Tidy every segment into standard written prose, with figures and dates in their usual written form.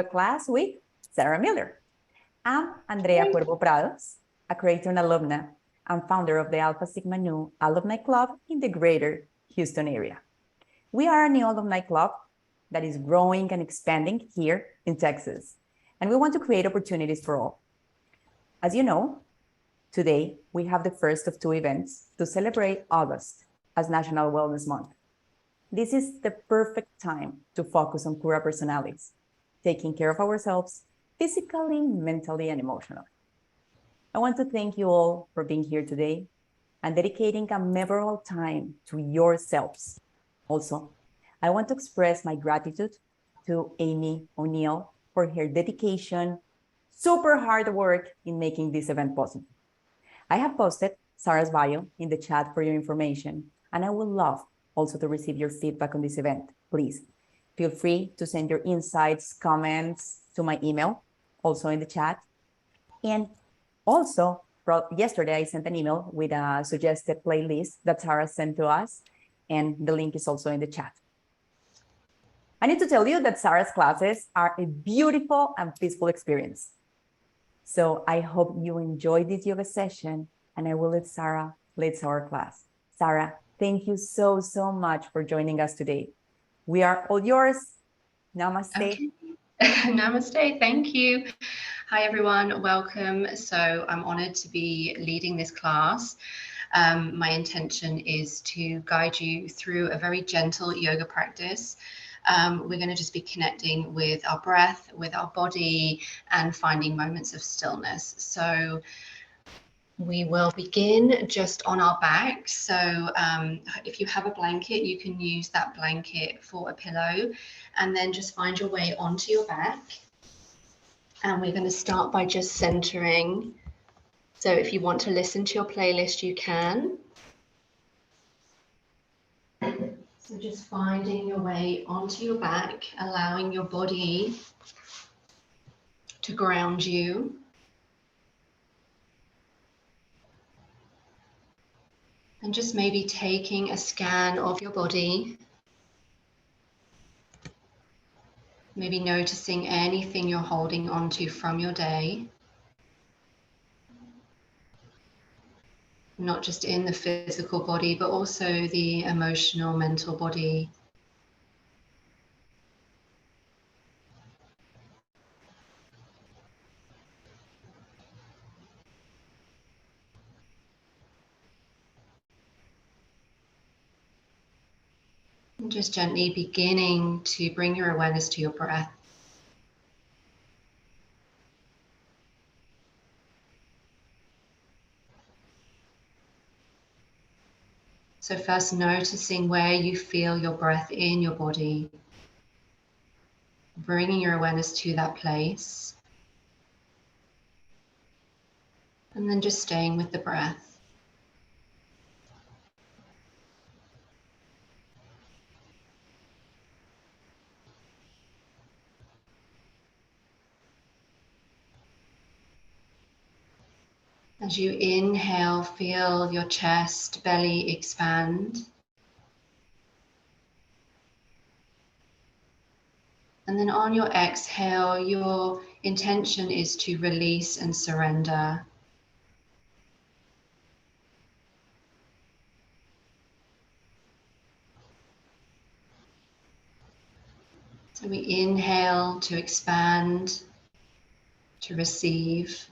class with Sarah Miller. I'm Andrea Cuervo Prados, a Creighton alumna and founder of the Alpha Sigma Nu Alumni Club in the greater Houston area. We are a new alumni club that is growing and expanding here in Texas, and we want to create opportunities for all. As you know, today we have the first of two events to celebrate August as National Wellness Month. This is the perfect time to focus on Cura Personalis, taking care of ourselves physically, mentally, and emotionally. I want to thank you all for being here today and dedicating a memorable time to yourselves. Also, I want to express my gratitude to Amy O'Neill for her dedication, super hard work in making this event possible. I have posted Sarah's bio in the chat for your information, and I would love also to receive your feedback on this event. Please feel free to send your insights, comments to my email, also in the chat. And also, yesterday I sent an email with a suggested playlist that Sarah sent to us, and the link is also in the chat. I need to tell you that Sarah's classes are a beautiful and peaceful experience. So I hope you enjoyed this yoga session, and I will let Sarah lead our class. Sarah, thank you so much for joining us today. We are all yours. Namaste. Okay. Namaste, thank you. Hi everyone, welcome. So I'm honored to be leading this class. My intention is to guide you through a very gentle yoga practice. We're going to just be connecting with our breath, with our body, and finding moments of stillness. So we will begin just on our back. So if you have a blanket, you can use that blanket for a pillow, and then just find your way onto your back. And we're going to start by just centering. So if you want to listen to your playlist, you can. So just finding your way onto your back, allowing your body to ground you. And just maybe taking a scan of your body. Maybe noticing anything you're holding onto from your day. Not just in the physical body, but also the emotional, mental body. And just gently beginning to bring your awareness to your breath. So first noticing where you feel your breath in your body, bringing your awareness to that place, and then just staying with the breath. As you inhale, feel your chest, belly expand. And then on your exhale, your intention is to release and surrender. So we inhale to expand, to receive.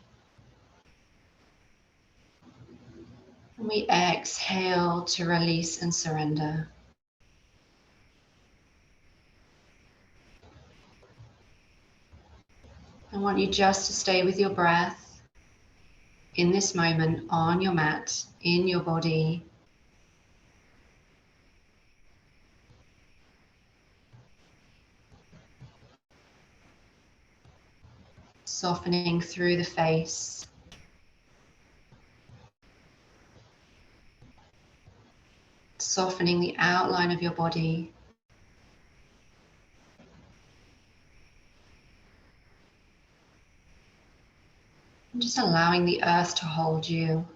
And we exhale to release and surrender. I want you just to stay with your breath in this moment, on your mat, in your body. Softening through the face. Softening the outline of your body. And just allowing the earth to hold you.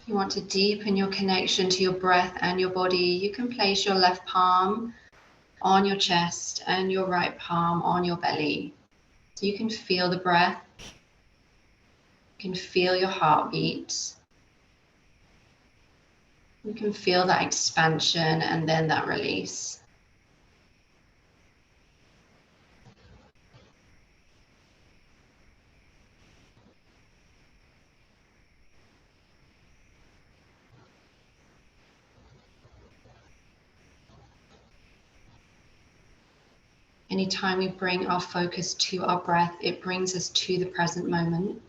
If you want to deepen your connection to your breath and your body, you can place your left palm on your chest and your right palm on your belly. So you can feel the breath, you can feel your heartbeat, you can feel that expansion and then that release. Anytime we bring our focus to our breath, it brings us to the present moment.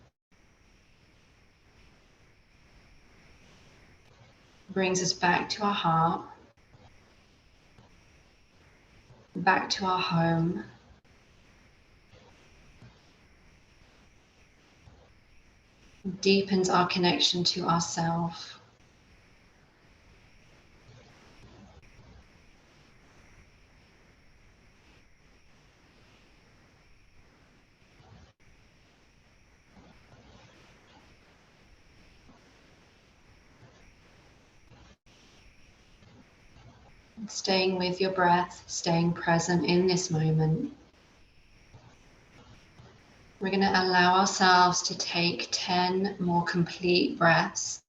Brings us back to our heart, back to our home. Deepens our connection to ourselves. Staying with your breath, staying present in this moment. We're going to allow ourselves to take 10 more complete breaths.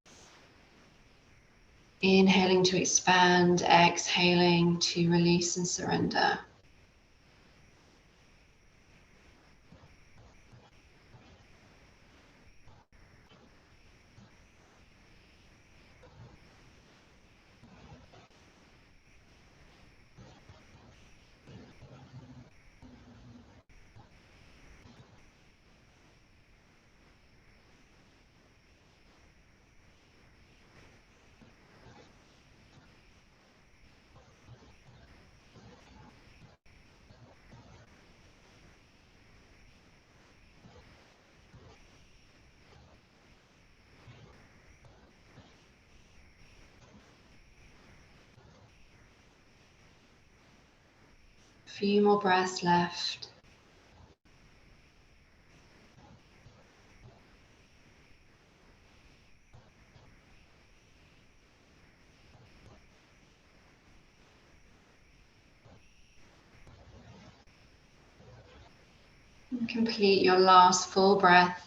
Inhaling to expand, exhaling to release and surrender. A few more breaths left. And complete your last full breath.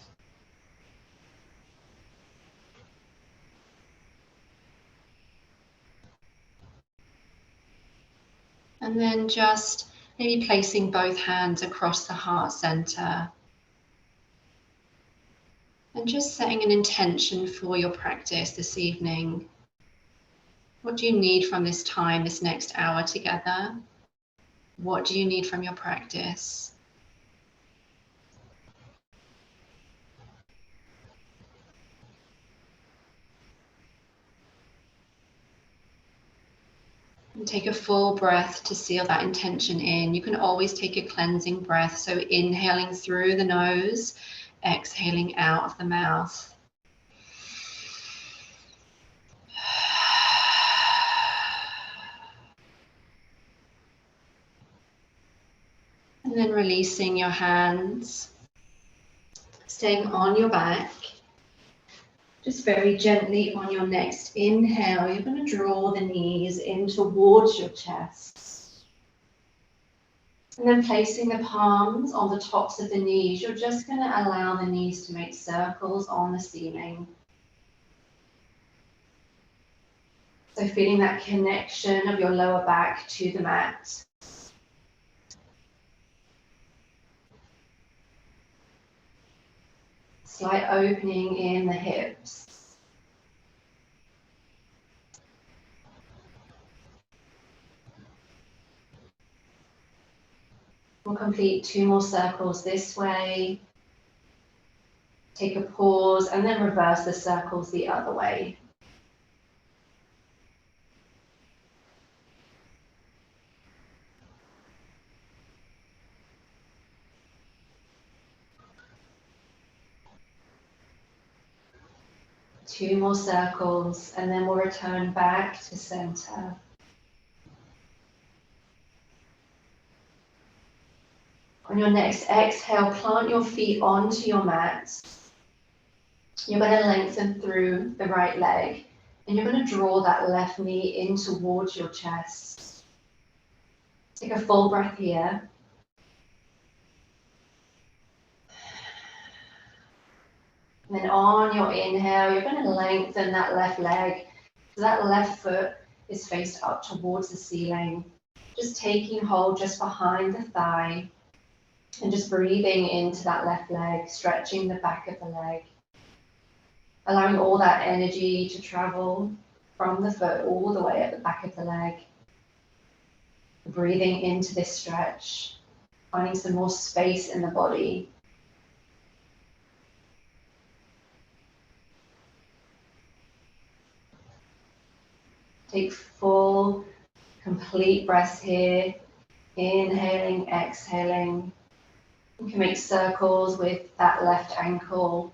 And then just maybe placing both hands across the heart center. And just setting an intention for your practice this evening. What do you need from this time, this next hour together? What do you need from your practice? And take a full breath to seal that intention in. You can always take a cleansing breath. So inhaling through the nose, exhaling out of the mouth. And then releasing your hands, staying on your back. Just very gently on your next inhale, you're going to draw the knees in towards your chest. And then placing the palms on the tops of the knees, you're just going to allow the knees to make circles on the ceiling. So feeling that connection of your lower back to the mat. Slight opening in the hips. We'll complete 2 more circles this way. Take a pause and then reverse the circles the other way. Two more circles and then we'll return back to center. On your next exhale, plant your feet onto your mat. You're going to lengthen through the right leg, and you're going to draw that left knee in towards your chest. Take a full breath here. And then on your inhale, you're going to lengthen that left leg. So that left foot is faced up towards the ceiling. Just taking hold just behind the thigh and just breathing into that left leg, stretching the back of the leg. Allowing all that energy to travel from the foot all the way up the back of the leg. Breathing into this stretch, finding some more space in the body. Take full, complete breaths here. Inhaling, exhaling. You can make circles with that left ankle.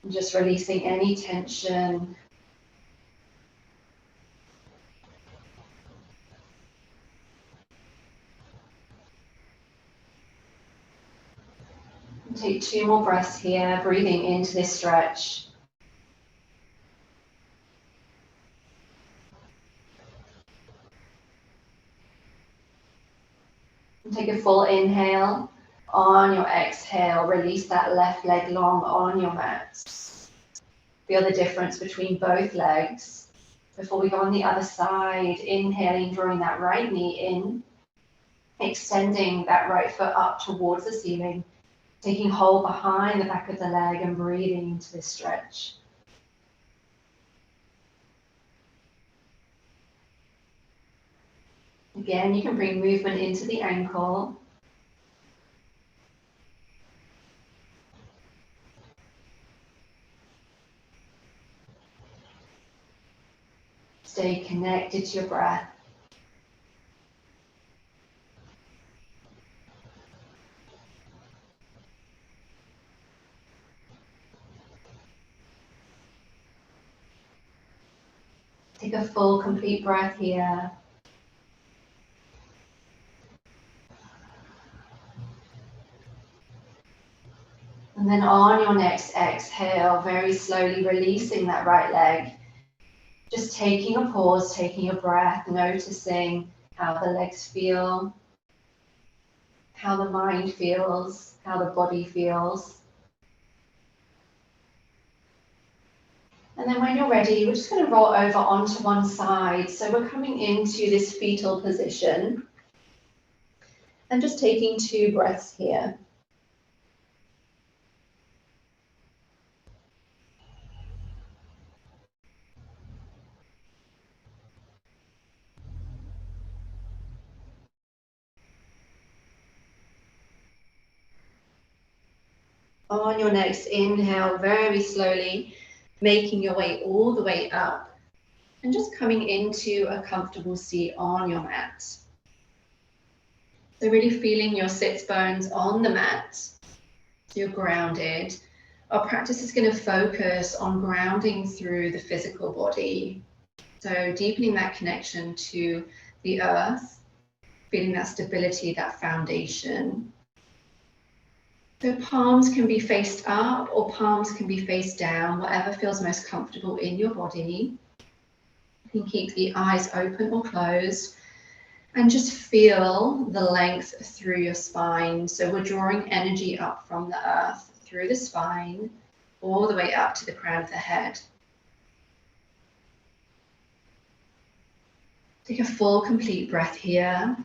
And just releasing any tension. And take 2 more breaths here, breathing into this stretch. And take a full inhale. On your exhale, release that left leg long on your mat. Feel the difference between both legs. Before we go on the other side, inhaling, drawing that right knee in, extending that right foot up towards the ceiling, taking hold behind the back of the leg and breathing into this stretch. Again, you can bring movement into the ankle. Stay connected to your breath. Take a full, complete breath here. And then on your next exhale, very slowly releasing that right leg. Just taking a pause, taking a breath, noticing how the legs feel, how the mind feels, how the body feels. And then when you're ready, we're just going to roll over onto one side. So we're coming into this fetal position and just taking 2 breaths here. On your next inhale, very slowly, making your way all the way up and just coming into a comfortable seat on your mat. So really feeling your sits bones on the mat, so you're grounded. Our practice is going to focus on grounding through the physical body. So deepening that connection to the earth, feeling that stability, that foundation. So palms can be faced up or palms can be faced down, whatever feels most comfortable in your body. You can keep the eyes open or closed and just feel the length through your spine. So we're drawing energy up from the earth through the spine, all the way up to the crown of the head. Take a full, complete breath here.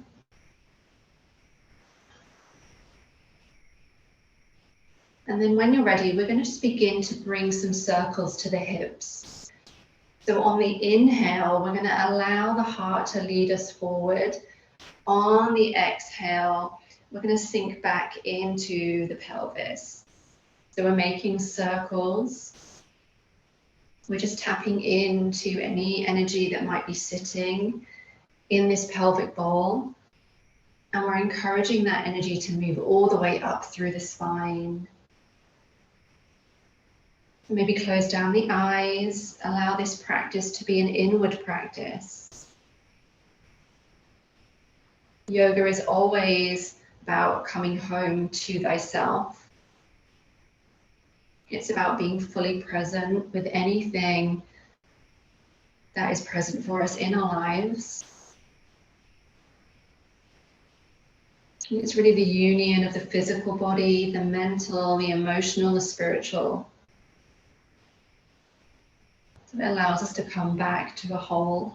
And then when you're ready, we're going to just begin to bring some circles to the hips. So on the inhale, we're going to allow the heart to lead us forward. On the exhale, we're going to sink back into the pelvis. So we're making circles. We're just tapping into any energy that might be sitting in this pelvic bowl. And we're encouraging that energy to move all the way up through the spine. Maybe close down the eyes, allow this practice to be an inward practice. Yoga is always about coming home to thyself. It's about being fully present with anything that is present for us in our lives. It's really the union of the physical body, the mental, the emotional, the spiritual. So it allows us to come back to a whole.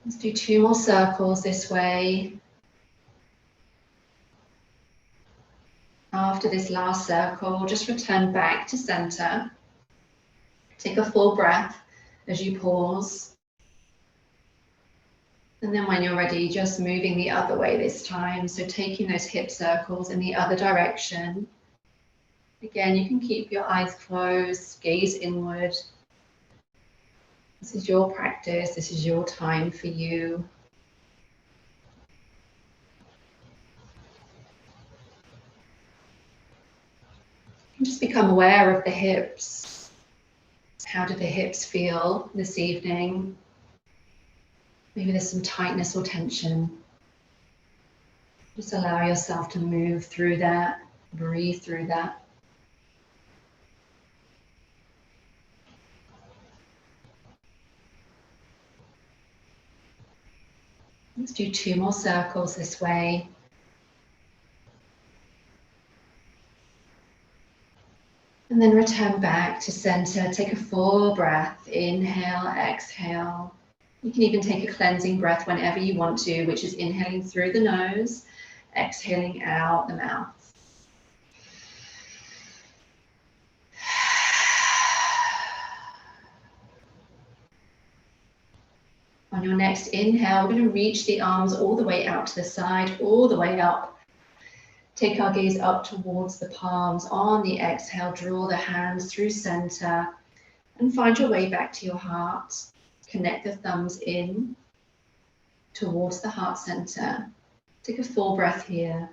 Let's do 2 more circles this way. After this last circle, just return back to center. Take a full breath as you pause. And then when you're ready, just moving the other way this time. So taking those hip circles in the other direction. Again, you can keep your eyes closed, gaze inward. This is your practice. This is your time for you. And just become aware of the hips. How do the hips feel this evening? Maybe there's some tightness or tension. Just allow yourself to move through that, breathe through that. Let's do 2 more circles this way. And then return back to center. Take a full breath. Inhale, exhale. You can even take a cleansing breath whenever you want to, which is inhaling through the nose, exhaling out the mouth. On your next inhale, we're going to reach the arms all the way out to the side, all the way up. Take our gaze up towards the palms. On the exhale, draw the hands through center and find your way back to your heart. Connect the thumbs in towards the heart center. Take a full breath here.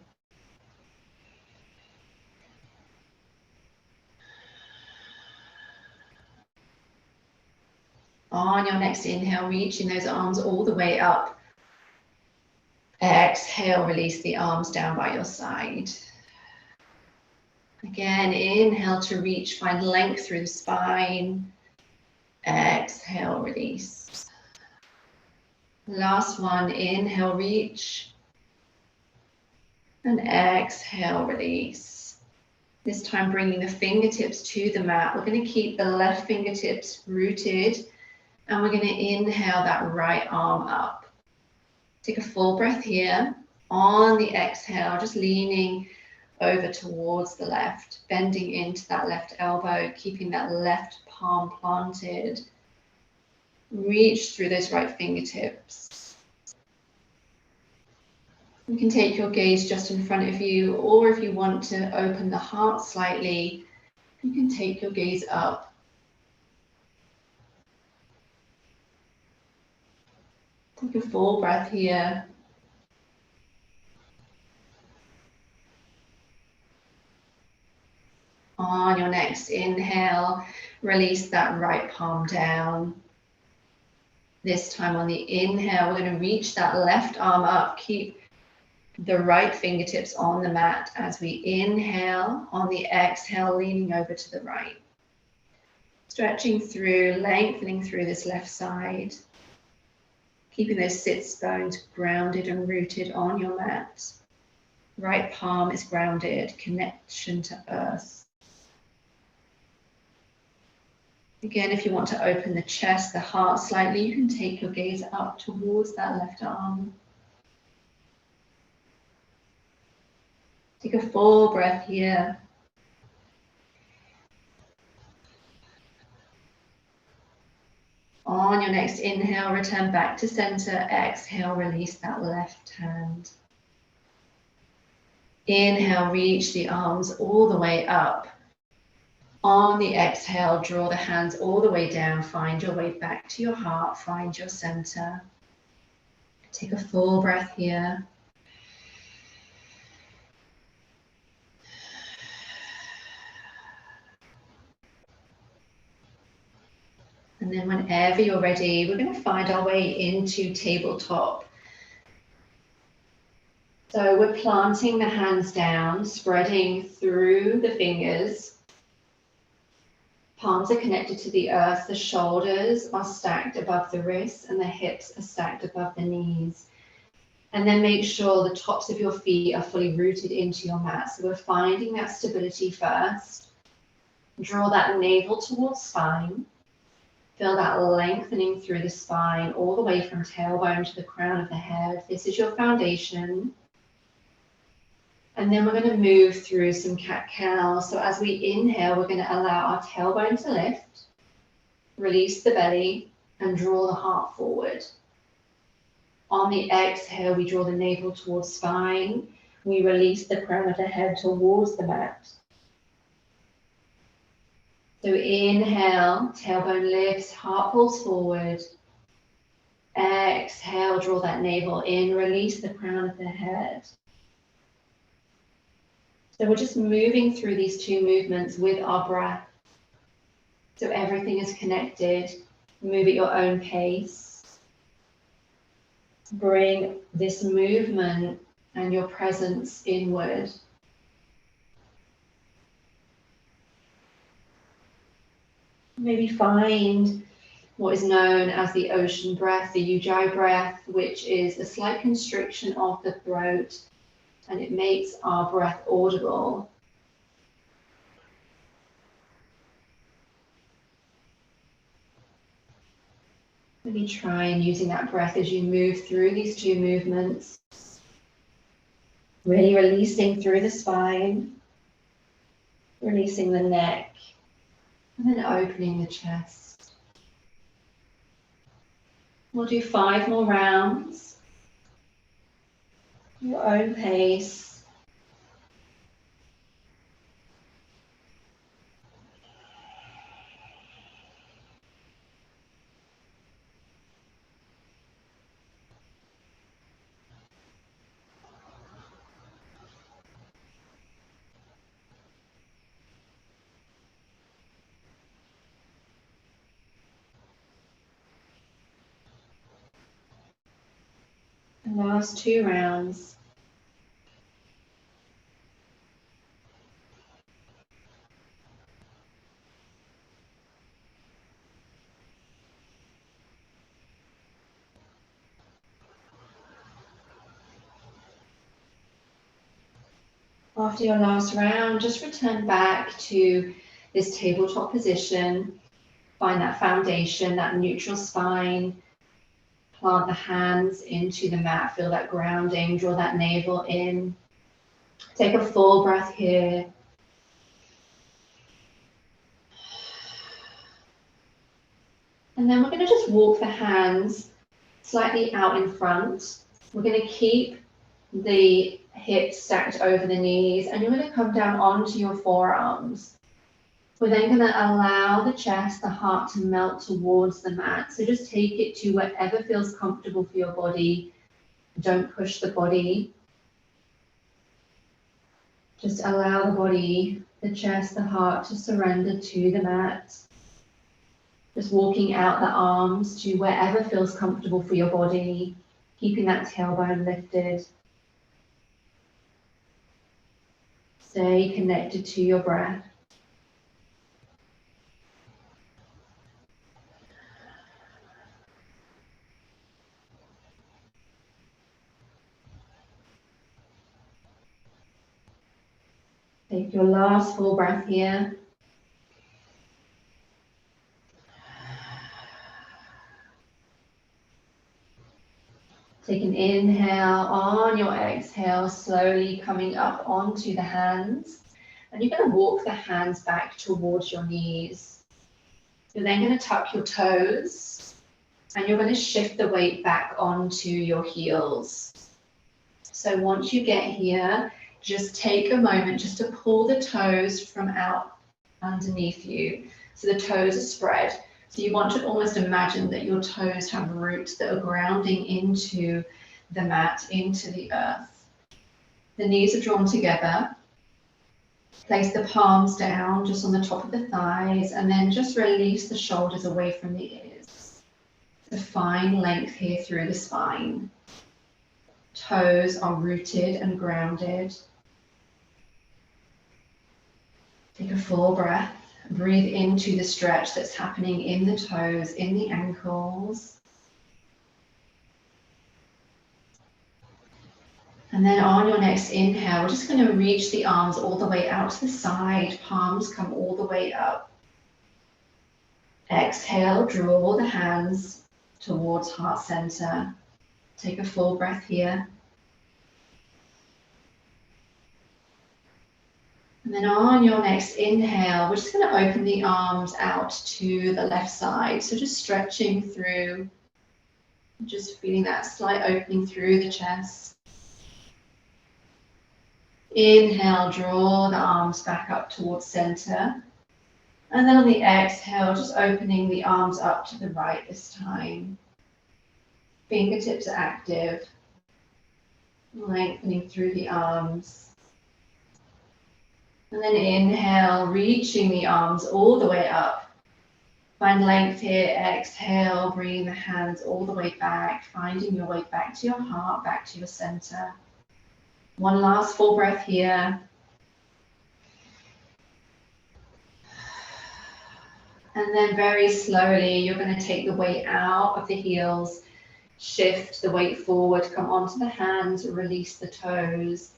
On your next inhale, reaching those arms all the way up. Exhale, release the arms down by your side. Again, inhale to reach, find length through the spine. Exhale, release. Last one, inhale, reach. And exhale, release. This time bringing the fingertips to the mat. We're going to keep the left fingertips rooted. And we're going to inhale that right arm up. Take a full breath here. On the exhale, just leaning over towards the left, bending into that left elbow, keeping that left palm planted. Reach through those right fingertips. You can take your gaze just in front of you, or if you want to open the heart slightly, you can take your gaze up. Take a full breath here. On your next inhale, release that right palm down. This time on the inhale, we're going to reach that left arm up. Keep the right fingertips on the mat as we inhale. On the exhale, leaning over to the right. Stretching through, lengthening through this left side. Keeping those sits bones grounded and rooted on your mat. Right palm is grounded, connection to earth. Again, if you want to open the chest, the heart slightly, you can take your gaze up towards that left arm. Take a full breath here. On your next inhale, return back to center. Exhale, release that left hand. Inhale, reach the arms all the way up. On the exhale, draw the hands all the way down. Find your way back to your heart. Find your center. Take a full breath here. And then whenever you're ready, we're going to find our way into tabletop. So we're planting the hands down, spreading through the fingers. Palms are connected to the earth. The shoulders are stacked above the wrists and the hips are stacked above the knees. And then make sure the tops of your feet are fully rooted into your mat. So we're finding that stability first. Draw that navel towards spine. Feel that lengthening through the spine, all the way from tailbone to the crown of the head. This is your foundation. And then we're going to move through some cat-cow. So as we inhale, we're going to allow our tailbone to lift, release the belly, and draw the heart forward. On the exhale, we draw the navel towards spine. We release the crown of the head towards the mat. So inhale, tailbone lifts, heart pulls forward. Exhale, draw that navel in, release the crown of the head. So we're just moving through these two movements with our breath. So everything is connected. Move at your own pace. Bring this movement and your presence inward. Maybe find what is known as the ocean breath, the Ujjayi breath, which is a slight constriction of the throat, and it makes our breath audible. Maybe try and using that breath as you move through these two movements. Really releasing through the spine, releasing the neck, and then opening the chest. We'll do 5 more rounds. Your own pace. The last 2 rounds. After your last round, just return back to this tabletop position. Find that foundation, that neutral spine. Plant the hands into the mat, feel that grounding, draw that navel in. Take a full breath here. And then we're going to just walk the hands slightly out in front. We're going to keep the hips stacked over the knees, and you're going to come down onto your forearms. We're then going to allow the chest, the heart to melt towards the mat. So just take it to wherever feels comfortable for your body. Don't push the body. Just allow the body, the chest, the heart to surrender to the mat. Just walking out the arms to wherever feels comfortable for your body, keeping that tailbone lifted. Stay connected to your breath. Take your last full breath here. Take an inhale. On your exhale, slowly coming up onto the hands. And you're going to walk the hands back towards your knees. You're then going to tuck your toes. And you're going to shift the weight back onto your heels. So once you get here, just take a moment just to pull the toes from out underneath you. So the toes are spread. So you want to almost imagine that your toes have roots that are grounding into the mat, into the earth. The knees are drawn together. Place the palms down just on the top of the thighs, and then just release the shoulders away from the ears. The fine length here through the spine. Toes are rooted and grounded. Take a full breath. Breathe into the stretch that's happening in the toes, in the ankles. And then on your next inhale, we're just going to reach the arms all the way out to the side. Palms come all the way up. Exhale, draw the hands towards heart center. Take a full breath here. And then on your next inhale, we're just going to open the arms out to the left side. So just stretching through, just feeling that slight opening through the chest. Inhale, draw the arms back up towards center. And then on the exhale, just opening the arms up to the right this time. Fingertips are active, lengthening through the arms. And then inhale, reaching the arms all the way up. Find length here, exhale, bringing the hands all the way back, finding your way back to your heart, back to your center. One last full breath here. And then very slowly, you're going to take the weight out of the heels, shift the weight forward, come onto the hands, release the toes.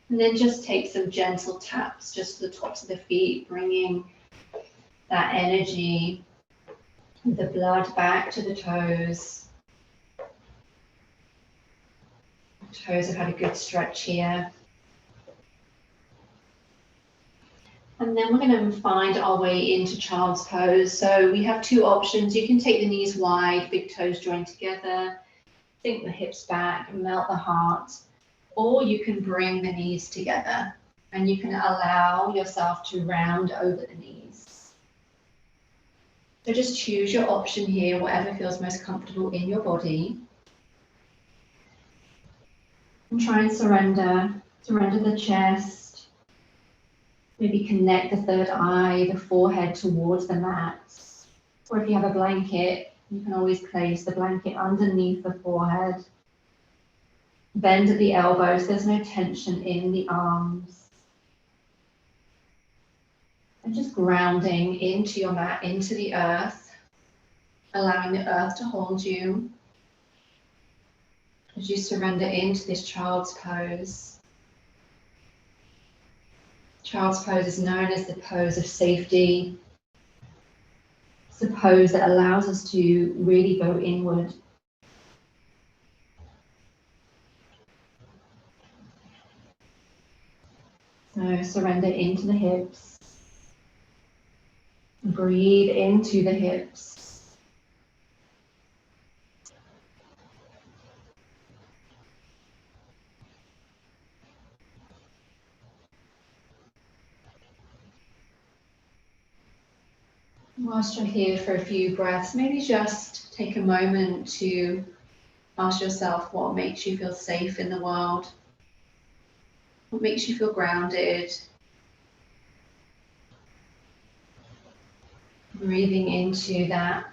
And then just take some gentle taps just to the tops of the feet, bringing that energy, the blood back to the toes. The toes have had a good stretch here. And then we're going to find our way into child's pose. So we have two options. You can take the knees wide, big toes joined together, sink the hips back, melt the heart. Or you can bring the knees together and you can allow yourself to round over the knees. So just choose your option here, whatever feels most comfortable in your body. And try and surrender the chest. Maybe connect the third eye, the forehead towards the mat. Or if you have a blanket, you can always place the blanket underneath the forehead. Bend at the elbows, there's no tension in the arms. And just grounding into your mat, into the earth, allowing the earth to hold you as you surrender into this child's pose. Child's pose is known as the pose of safety. It's a pose that allows us to really go inward. So surrender into the hips. Breathe into the hips. Whilst you're here for a few breaths, maybe just take a moment to ask yourself what makes you feel safe in the world. What makes you feel grounded? Breathing into that.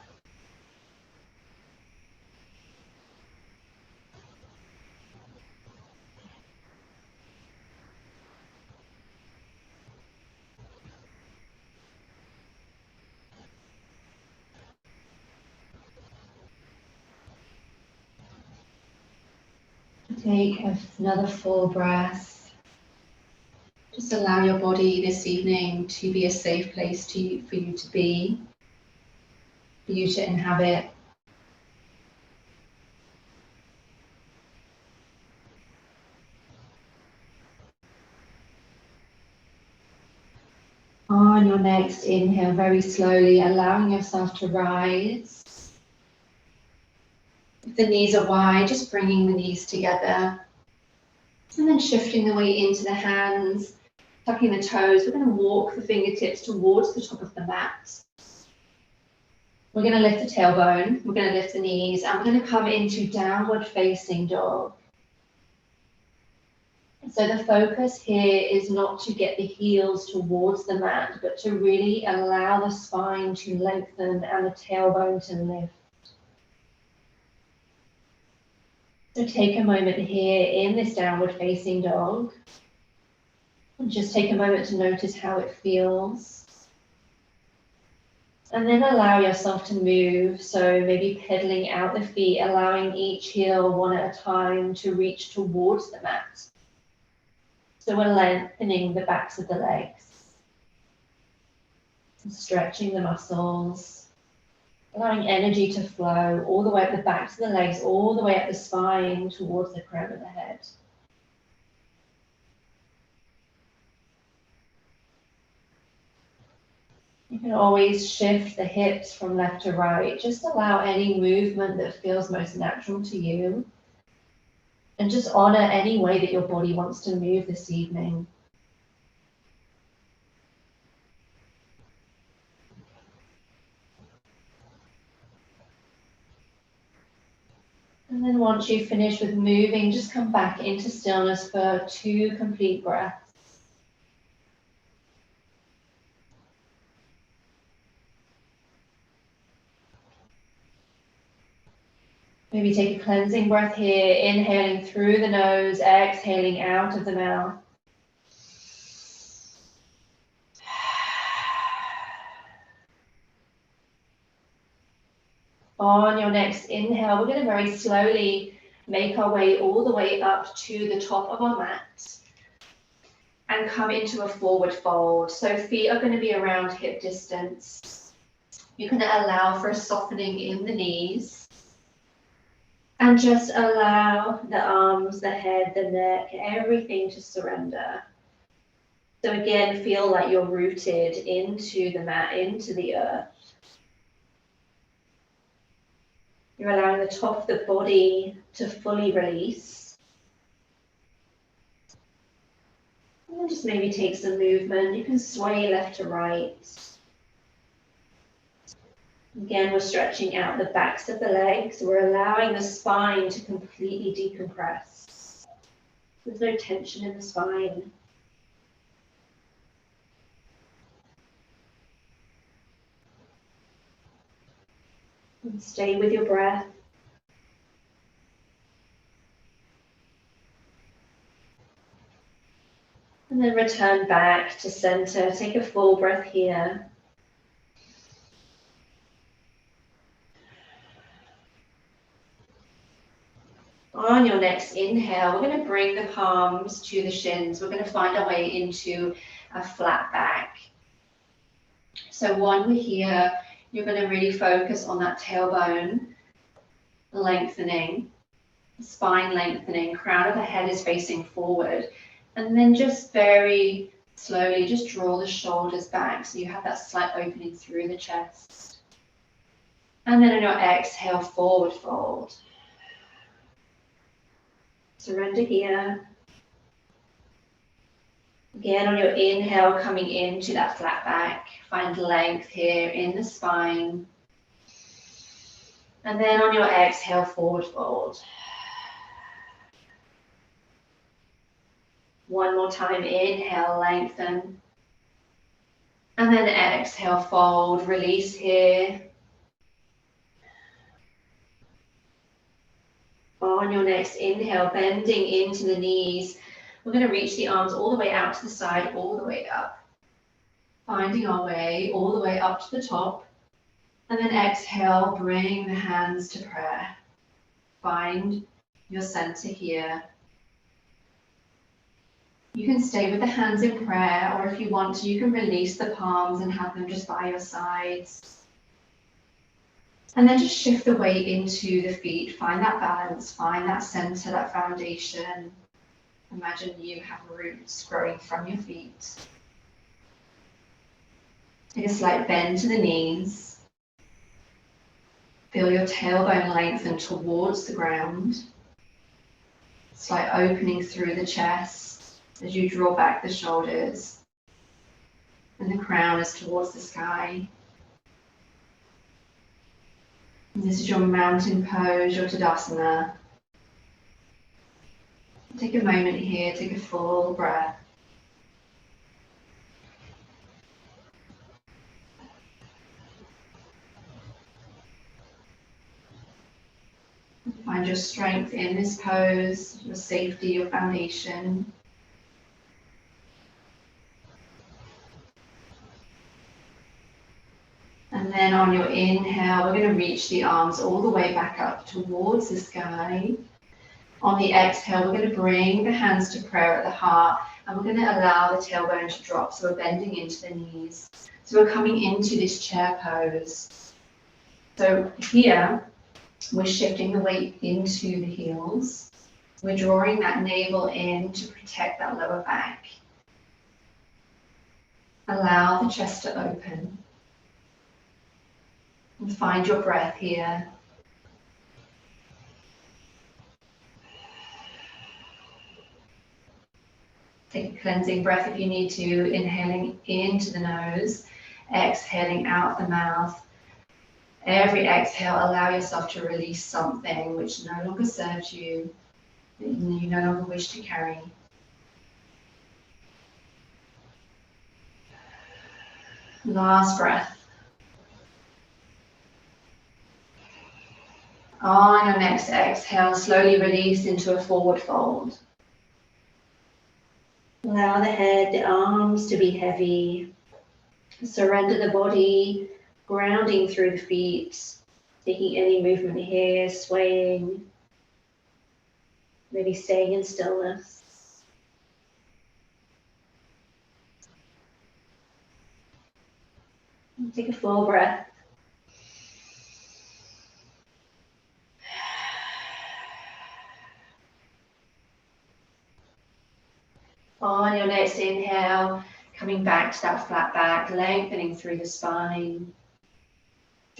Take another full breath. Just allow your body this evening to be a safe place for you to be, for you to inhabit. On your next inhale, very slowly allowing yourself to rise. If the knees are wide, just bringing the knees together. And then shifting the weight into the hands, tucking the toes. We're going to walk the fingertips towards the top of the mat. We're going to lift the tailbone, we're going to lift the knees, and we're going to come into downward facing dog. So the focus here is not to get the heels towards the mat, but to really allow the spine to lengthen and the tailbone to lift. So take a moment here in this downward facing dog. And just take a moment to notice how it feels. And then allow yourself to move. So maybe pedaling out the feet, allowing each heel one at a time to reach towards the mat. So we're lengthening the backs of the legs. And stretching the muscles. Allowing energy to flow all the way up the backs of the legs, all the way up the spine towards the crown of the head. You can always shift the hips from left to right. Just allow any movement that feels most natural to you. And just honor any way that your body wants to move this evening. And then once you finish with moving, just come back into stillness for 2 complete breaths. Maybe take a cleansing breath here, inhaling through the nose, exhaling out of the mouth. On your next inhale, we're going to very slowly make our way all the way up to the top of our mat and come into a forward fold. So feet are going to be around hip distance. You're going to allow for a softening in the knees. And just allow the arms, the head, the neck, everything to surrender. So again, feel like you're rooted into the mat, into the earth. You're allowing the top of the body to fully release. And then just maybe take some movement. You can sway left to right. Again, we're stretching out the backs of the legs. We're allowing the spine to completely decompress. There's no tension in the spine. And stay with your breath. And then return back to center. Take a full breath here. On your next inhale, we're going to bring the palms to the shins. We're going to find our way into a flat back. So when we're here, you're going to really focus on that tailbone lengthening, spine lengthening, crown of the head is facing forward. And then just very slowly, just draw the shoulders back so you have that slight opening through the chest. And then on your exhale, forward fold. Surrender here. Again, on your inhale, coming into that flat back. Find length here in the spine. And then on your exhale, forward fold. One more time, inhale, lengthen. And then exhale, fold, release here. On your next inhale, bending into the knees, we're going to reach the arms all the way out to the side, all the way up. Finding our way all the way up to the top. And then exhale, bring the hands to prayer. Find your center here. You can stay with the hands in prayer, or if you want to, you can release the palms and have them just by your sides. And then just shift the weight into the feet. Find that balance, find that center, that foundation. Imagine you have roots growing from your feet. Take a slight bend to the knees. Feel your tailbone lengthen towards the ground. Slight opening through the chest as you draw back the shoulders. And the crown is towards the sky. And this is your mountain pose, your Tadasana. Take a moment here, take a full breath. Find your strength in this pose, your safety, your foundation. And then on your inhale, we're going to reach the arms all the way back up towards the sky. On the exhale, we're going to bring the hands to prayer at the heart, and we're going to allow the tailbone to drop, so we're bending into the knees. So we're coming into this chair pose. So here, we're shifting the weight into the heels. We're drawing that navel in to protect that lower back. Allow the chest to open. And find your breath here. Take a cleansing breath if you need to, inhaling into the nose, exhaling out the mouth. Every exhale, allow yourself to release something which no longer serves you, that you no longer wish to carry. Last breath. On your next exhale, slowly release into a forward fold. Allow the head, the arms to be heavy. Surrender the body, grounding through the feet, taking any movement here, swaying, maybe staying in stillness. And take a full breath. On your next inhale, coming back to that flat back, lengthening through the spine,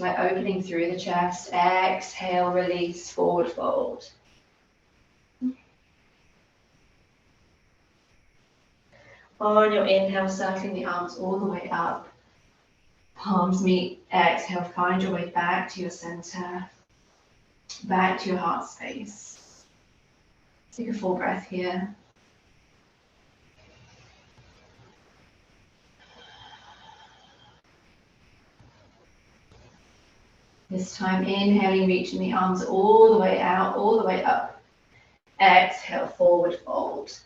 like opening through the chest. Exhale, release, forward fold. On your inhale, circling the arms all the way up. Palms meet. Exhale, find your way back to your center, back to your heart space. Take a full breath here. This time, inhaling, reaching the arms all the way out, all the way up. Exhale, forward fold.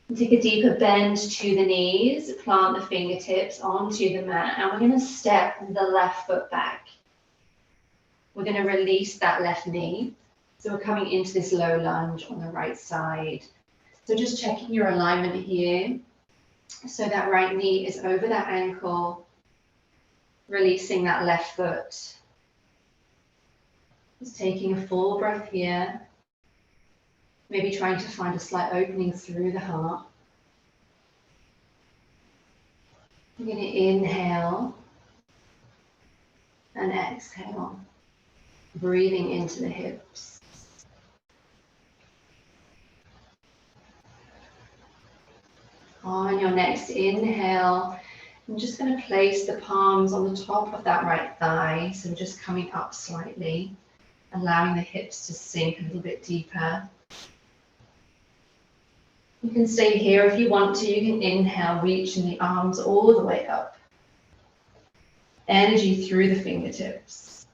And take a deeper bend to the knees, plant the fingertips onto the mat, and we're going to step the left foot back. We're going to release that left knee. So we're coming into this low lunge on the right side. So just checking your alignment here. So that right knee is over that ankle. Releasing that left foot. Just taking a full breath here. Maybe trying to find a slight opening through the heart. You're going to inhale and exhale, breathing into the hips. On your next inhale, I'm just going to place the palms on the top of that right thigh, so just coming up slightly, allowing the hips to sink a little bit deeper. You can stay here if you want to. You can inhale, reaching the arms all the way up. Energy through the fingertips.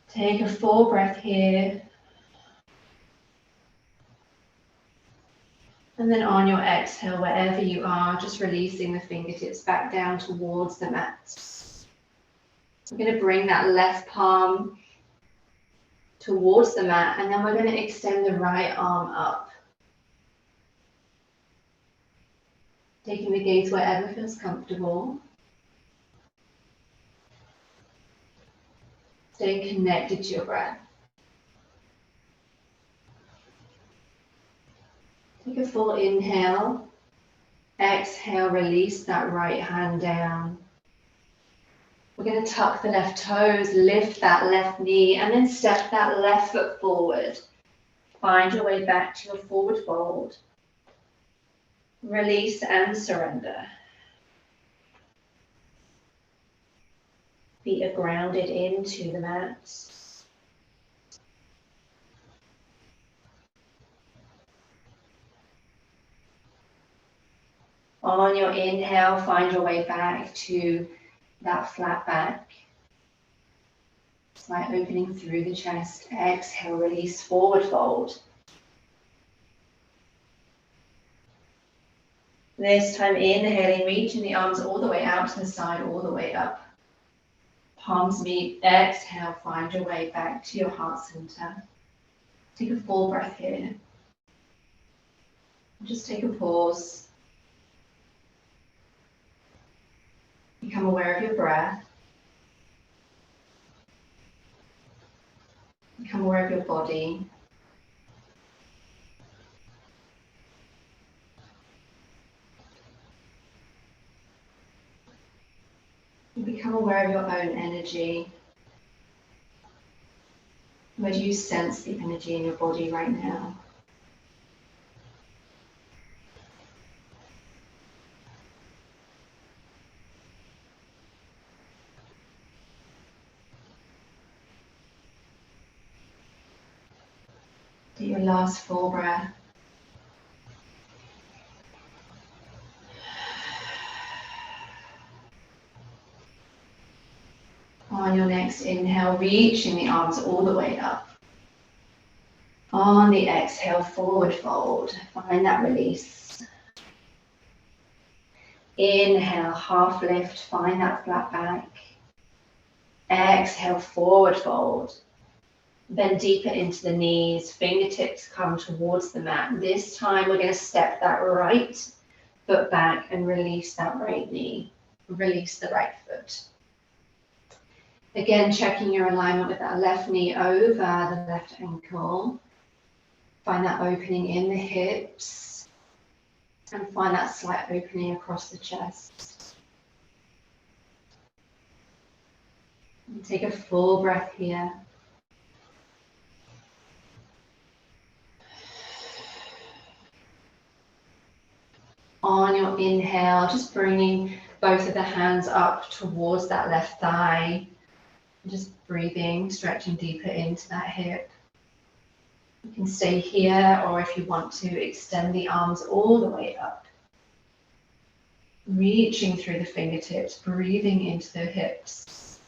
Take a full breath here. And then on your exhale, wherever you are, just releasing the fingertips back down towards the mat. We're going to bring that left palm towards the mat, and then we're going to extend the right arm up. Taking the gaze wherever feels comfortable. Stay connected to your breath. Take a full inhale. Exhale, release that right hand down. We're going to tuck the left toes, lift that left knee, and then step that left foot forward. Find your way back to your forward fold. Release and surrender. Feet are grounded into the mat. On your inhale, find your way back to that flat back. Slight opening through the chest. Exhale, release, forward fold. This time inhaling, reaching the arms all the way out to the side, all the way up. Palms meet. Exhale, find your way back to your heart center. Take a full breath here. Just take a pause. Become aware of your breath. Become aware of your body. Become aware of your own energy. Where do you sense the energy in your body right now? Take your last full breath. On your next inhale, reaching the arms all the way up. On the exhale, forward fold. Find that release. Inhale, half lift. Find that flat back. Exhale, forward fold. Bend deeper into the knees. Fingertips come towards the mat. This time we're going to step that right foot back and release that right knee. Release the right foot. Again, checking your alignment with that left knee over the left ankle. Find that opening in the hips. And find that slight opening across the chest. And take a full breath here. On your inhale, just bringing both of the hands up towards that left thigh. Just breathing, stretching deeper into that hip. You can stay here, or if you want to, extend the arms all the way up. Reaching through the fingertips, breathing into the hips.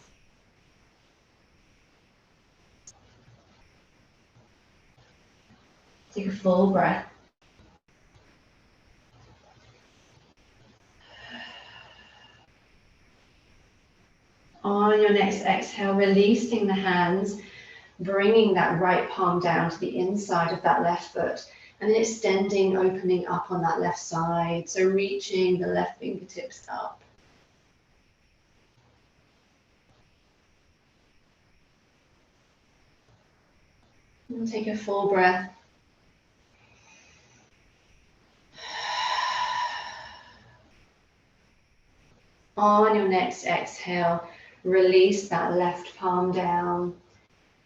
Take a full breath. On your next exhale, releasing the hands, bringing that right palm down to the inside of that left foot, and then extending, opening up on that left side. So reaching the left fingertips up. And take a full breath. On your next exhale, release that left palm down,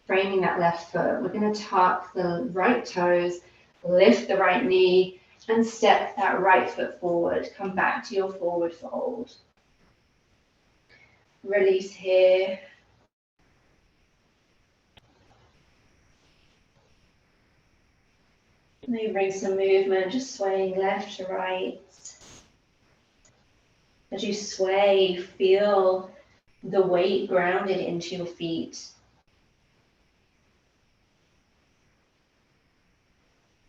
framing that left foot. We're going to tuck the right toes, lift the right knee, and step that right foot forward. Come back to your forward fold. Release here. Maybe bring some movement, just swaying left to right. As you sway, feel the weight grounded into your feet.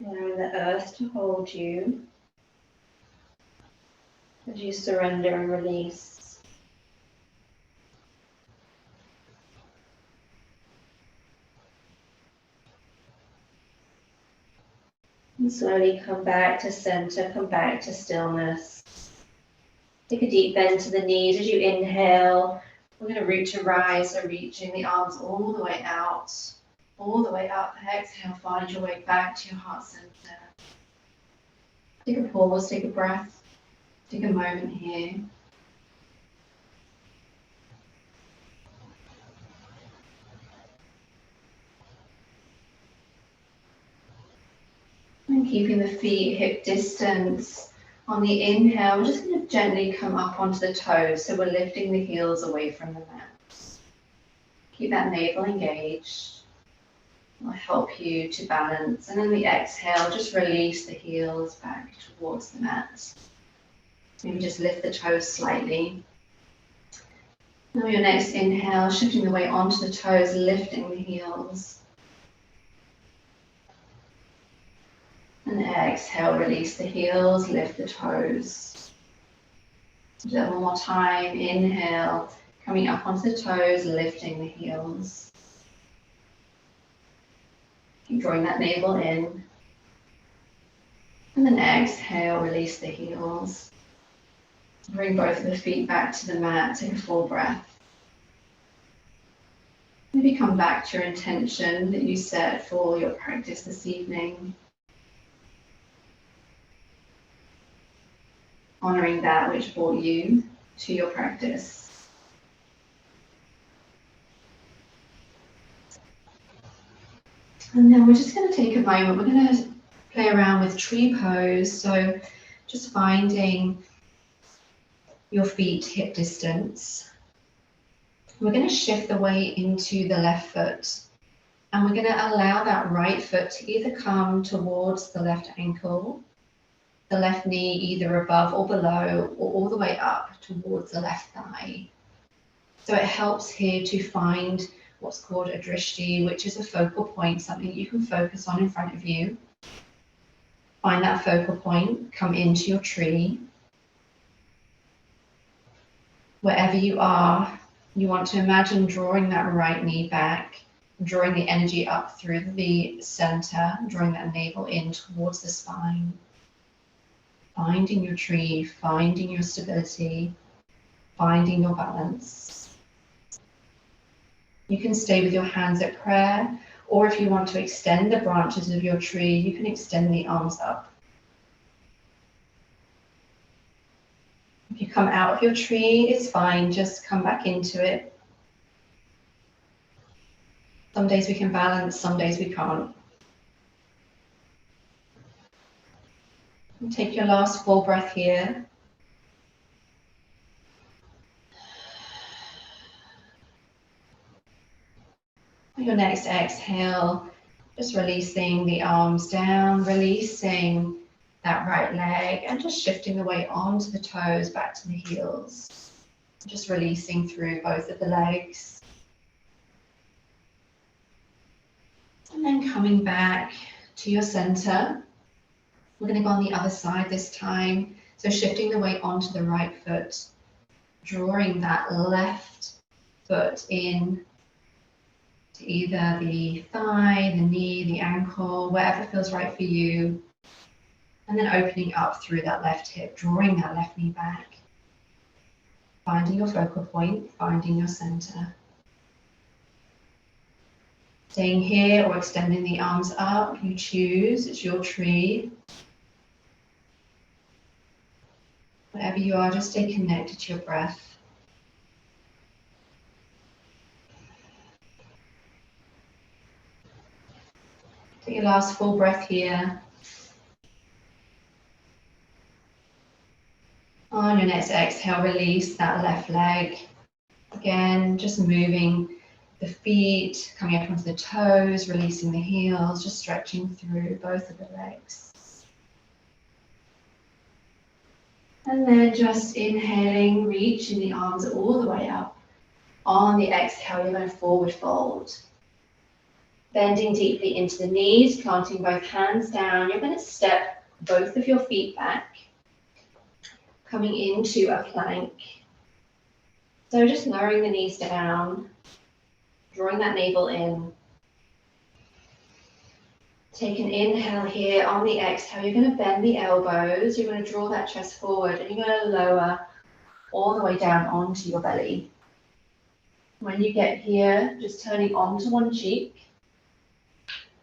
Allowing the earth to hold you as you surrender and release. And slowly come back to center, come back to stillness. Take a deep bend to the knees as you inhale. We're going to root to rise, so reaching the arms all the way out, all the way up. Exhale, find your way back to your heart center. Take a pause, take a breath, take a moment here. And keeping the feet hip distance. On the inhale, we're just going to gently come up onto the toes, so we're lifting the heels away from the mat. Keep that navel engaged. It'll help you to balance. And then the exhale, just release the heels back towards the mat. Maybe just lift the toes slightly. Now your next inhale, shifting the weight onto the toes, lifting the heels. And exhale, release the heels, lift the toes. Do that one more time. Inhale, coming up onto the toes, lifting the heels. Keep drawing that navel in. And then exhale, release the heels. Bring both of the feet back to the mat, take a full breath. Maybe come back to your intention that you set for your practice this evening. Honoring that which brought you to your practice. And then we're just going to take a moment, we're going to play around with tree pose. So just finding your feet hip distance. We're going to shift the weight into the left foot. And we're going to allow that right foot to either come towards the left ankle, the left knee either above or below, or all the way up towards the left thigh. So it helps here to find what's called a drishti, which is a focal point, something you can focus on in front of you. Find that focal point, come into your tree. Wherever you are, you want to imagine drawing that right knee back, drawing the energy up through the center, drawing that navel in towards the spine. Finding your tree, finding your stability, finding your balance. You can stay with your hands at prayer, or if you want to extend the branches of your tree, you can extend the arms up. If you come out of your tree, it's fine, just come back into it. Some days we can balance, some days we can't. And take your last full breath here. On your next exhale, just releasing the arms down, releasing that right leg, and just shifting the weight onto the toes, back to the heels. Just releasing through both of the legs. And then coming back to your center. We're going to go on the other side this time. So shifting the weight onto the right foot, drawing that left foot in to either the thigh, the knee, the ankle, wherever feels right for you. And then opening up through that left hip, drawing that left knee back. Finding your focal point, finding your center. Staying here or extending the arms up, you choose, it's your tree. Wherever you are, just stay connected to your breath. Take your last full breath here. On your next exhale, release that left leg. Again, just moving the feet, coming up onto the toes, releasing the heels, just stretching through both of the legs. And then just inhaling, reaching the arms all the way up. On the exhale, you're going to forward fold. Bending deeply into the knees, planting both hands down. You're going to step both of your feet back, coming into a plank. So just lowering the knees down, drawing that navel in. Take an inhale here. On the exhale, you're going to bend the elbows. You're going to draw that chest forward, and you're going to lower all the way down onto your belly. When you get here, just turning onto one cheek,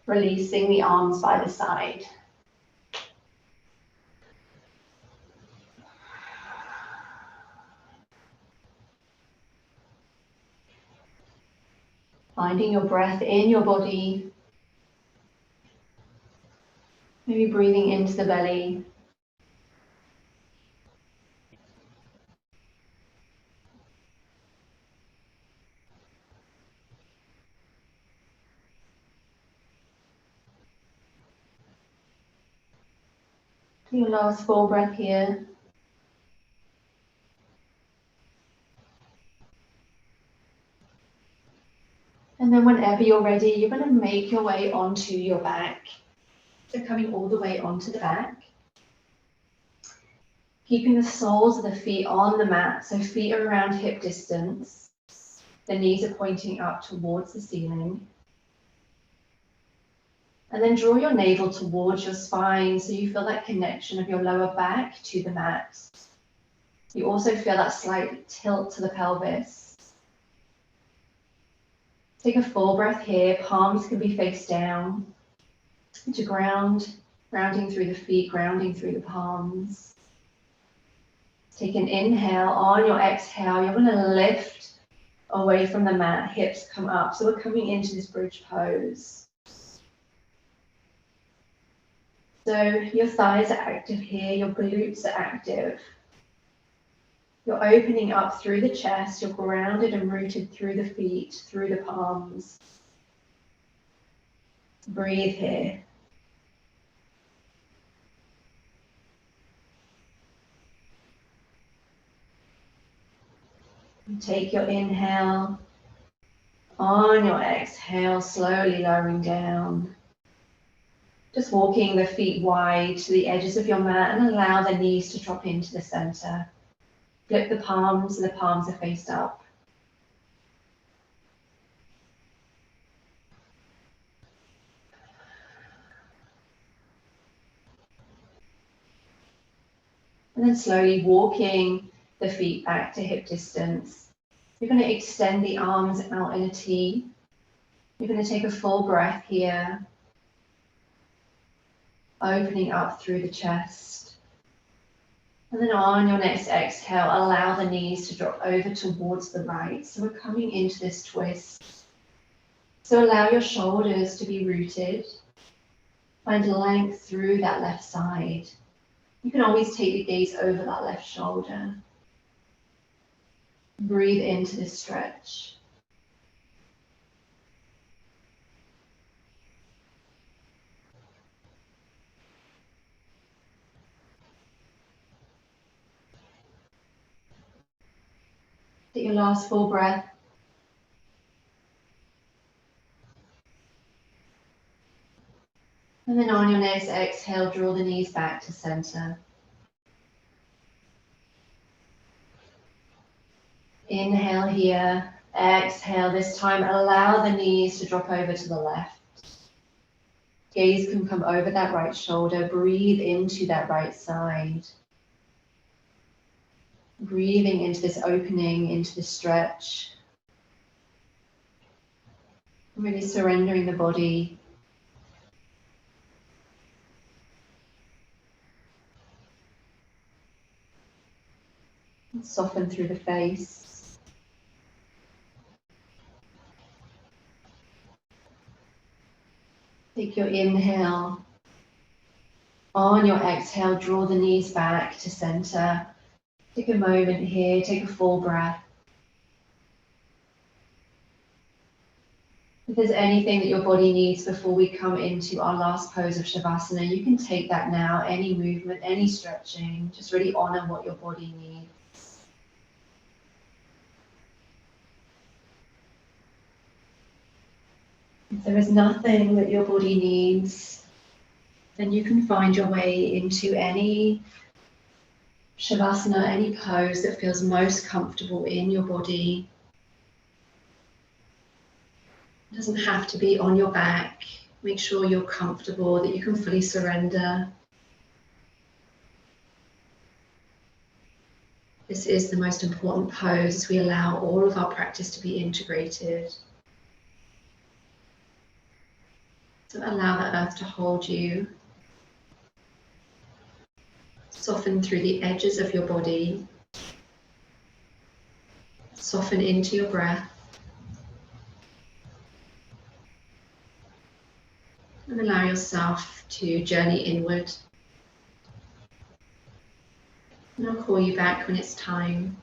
releasing the arms by the side. Finding your breath in your body. Maybe breathing into the belly. Your last full breath here. And then whenever you're ready, you're going to make your way onto your back. So coming all the way onto the back. Keeping the soles of the feet on the mat, so feet are around hip distance. The knees are pointing up towards the ceiling. And then draw your navel towards your spine so you feel that connection of your lower back to the mat. You also feel that slight tilt to the pelvis. Take a full breath here. Palms can be face down to ground, grounding through the feet, grounding through the palms. Take an inhale. On your exhale, you're going to lift away from the mat, hips come up. So we're coming into this bridge pose. So your thighs are active here, your glutes are active. You're opening up through the chest, you're grounded and rooted through the feet, through the palms. Breathe here. And take your inhale. On your exhale, slowly lowering down. Just walking the feet wide to the edges of your mat and allow the knees to drop into the center. Flip the palms so the palms are faced up. And then slowly walking the feet back to hip distance. You're going to extend the arms out in a T. You're going to take a full breath here. Opening up through the chest. And then on your next exhale, allow the knees to drop over towards the right. So we're coming into this twist. So allow your shoulders to be rooted. Find length through that left side. You can always take the gaze over that left shoulder. Breathe into this stretch. Take your last full breath. And then on your next exhale, draw the knees back to center. Inhale here. Exhale. This time, allow the knees to drop over to the left. Gaze can come over that right shoulder. Breathe into that right side. Breathing into this opening, into the stretch. Really surrendering the body. And soften through the face. Take your inhale. On your exhale, draw the knees back to center. Take a moment here, take a full breath. If there's anything that your body needs before we come into our last pose of Shavasana, you can take that now, any movement, any stretching, just really honor what your body needs. If there is nothing that your body needs, then you can find your way into any Shavasana, any pose that feels most comfortable in your body. It doesn't have to be on your back. Make sure you're comfortable, that you can fully surrender. This is the most important pose as we allow all of our practice to be integrated. So allow the earth to hold you. Soften through the edges of your body. Soften into your breath. And allow yourself to journey inward. And I'll call you back when it's time.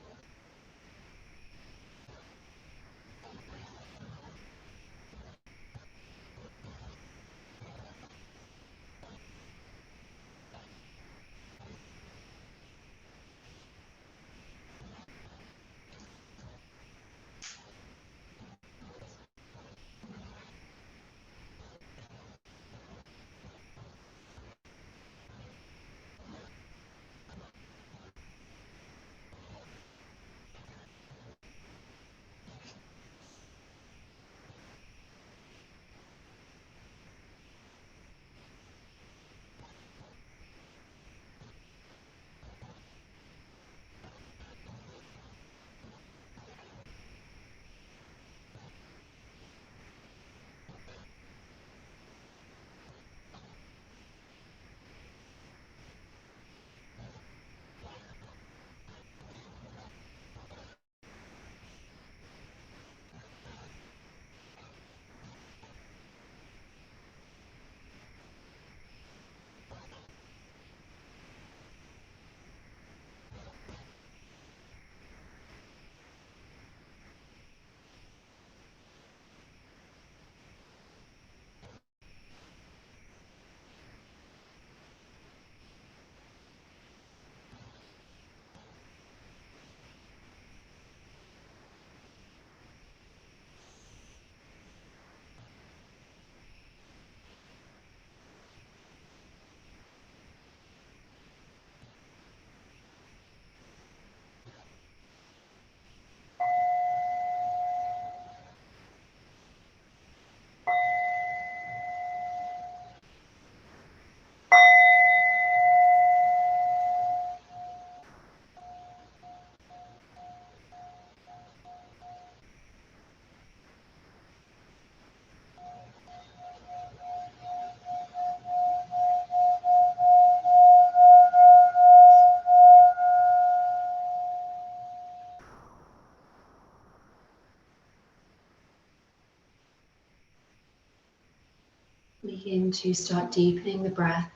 And to start deepening the breath,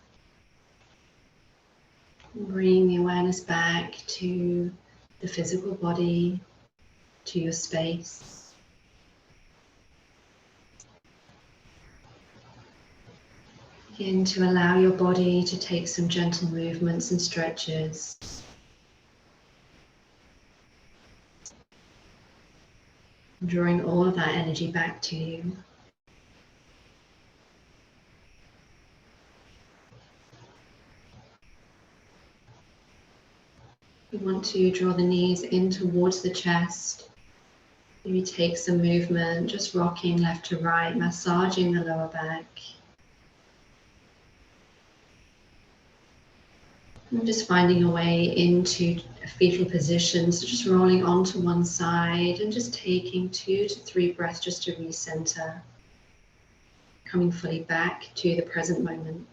bringing the awareness back to the physical body, to your space. Begin to allow your body to take some gentle movements and stretches. Drawing all of that energy back to you. You want to draw the knees in towards the chest. Maybe take some movement, just rocking left to right, massaging the lower back. And just finding a way into a fetal position, so just rolling onto one side and just taking 2 to 3 breaths just to recenter. Coming fully back to the present moment.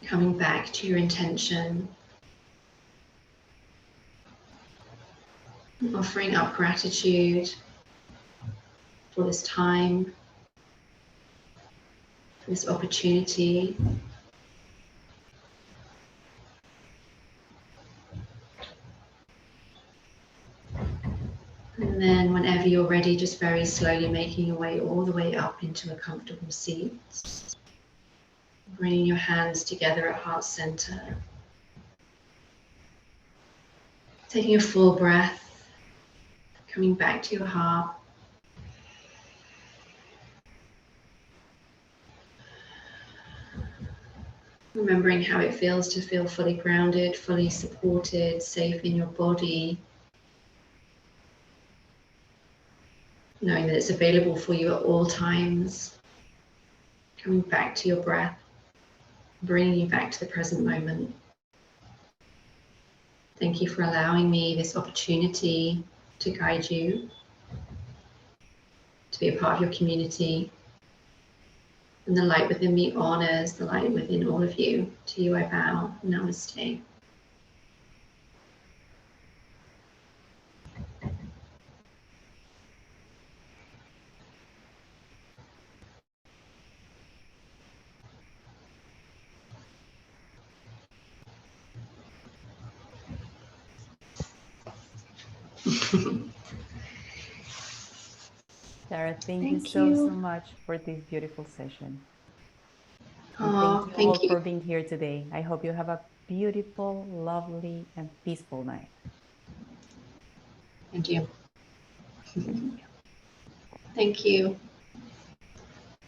Coming back to your intention. Offering up gratitude for this time, for this opportunity. And then whenever you're ready, just very slowly making your way all the way up into a comfortable seat. Bringing your hands together at heart center. Taking a full breath, coming back to your heart. Remembering how it feels to feel fully grounded, fully supported, safe in your body. Knowing that it's available for you at all times. Coming back to your breath, bringing you back to the present moment. Thank you for allowing me this opportunity to guide you, to be a part of your community. And the light within me honors the light within all of you. To you I bow. Namaste. Sarah, thank you so much for this beautiful session. Oh, thank you all thank you. for being here today. I hope you have a beautiful, lovely, and peaceful night. Thank you. Thank you.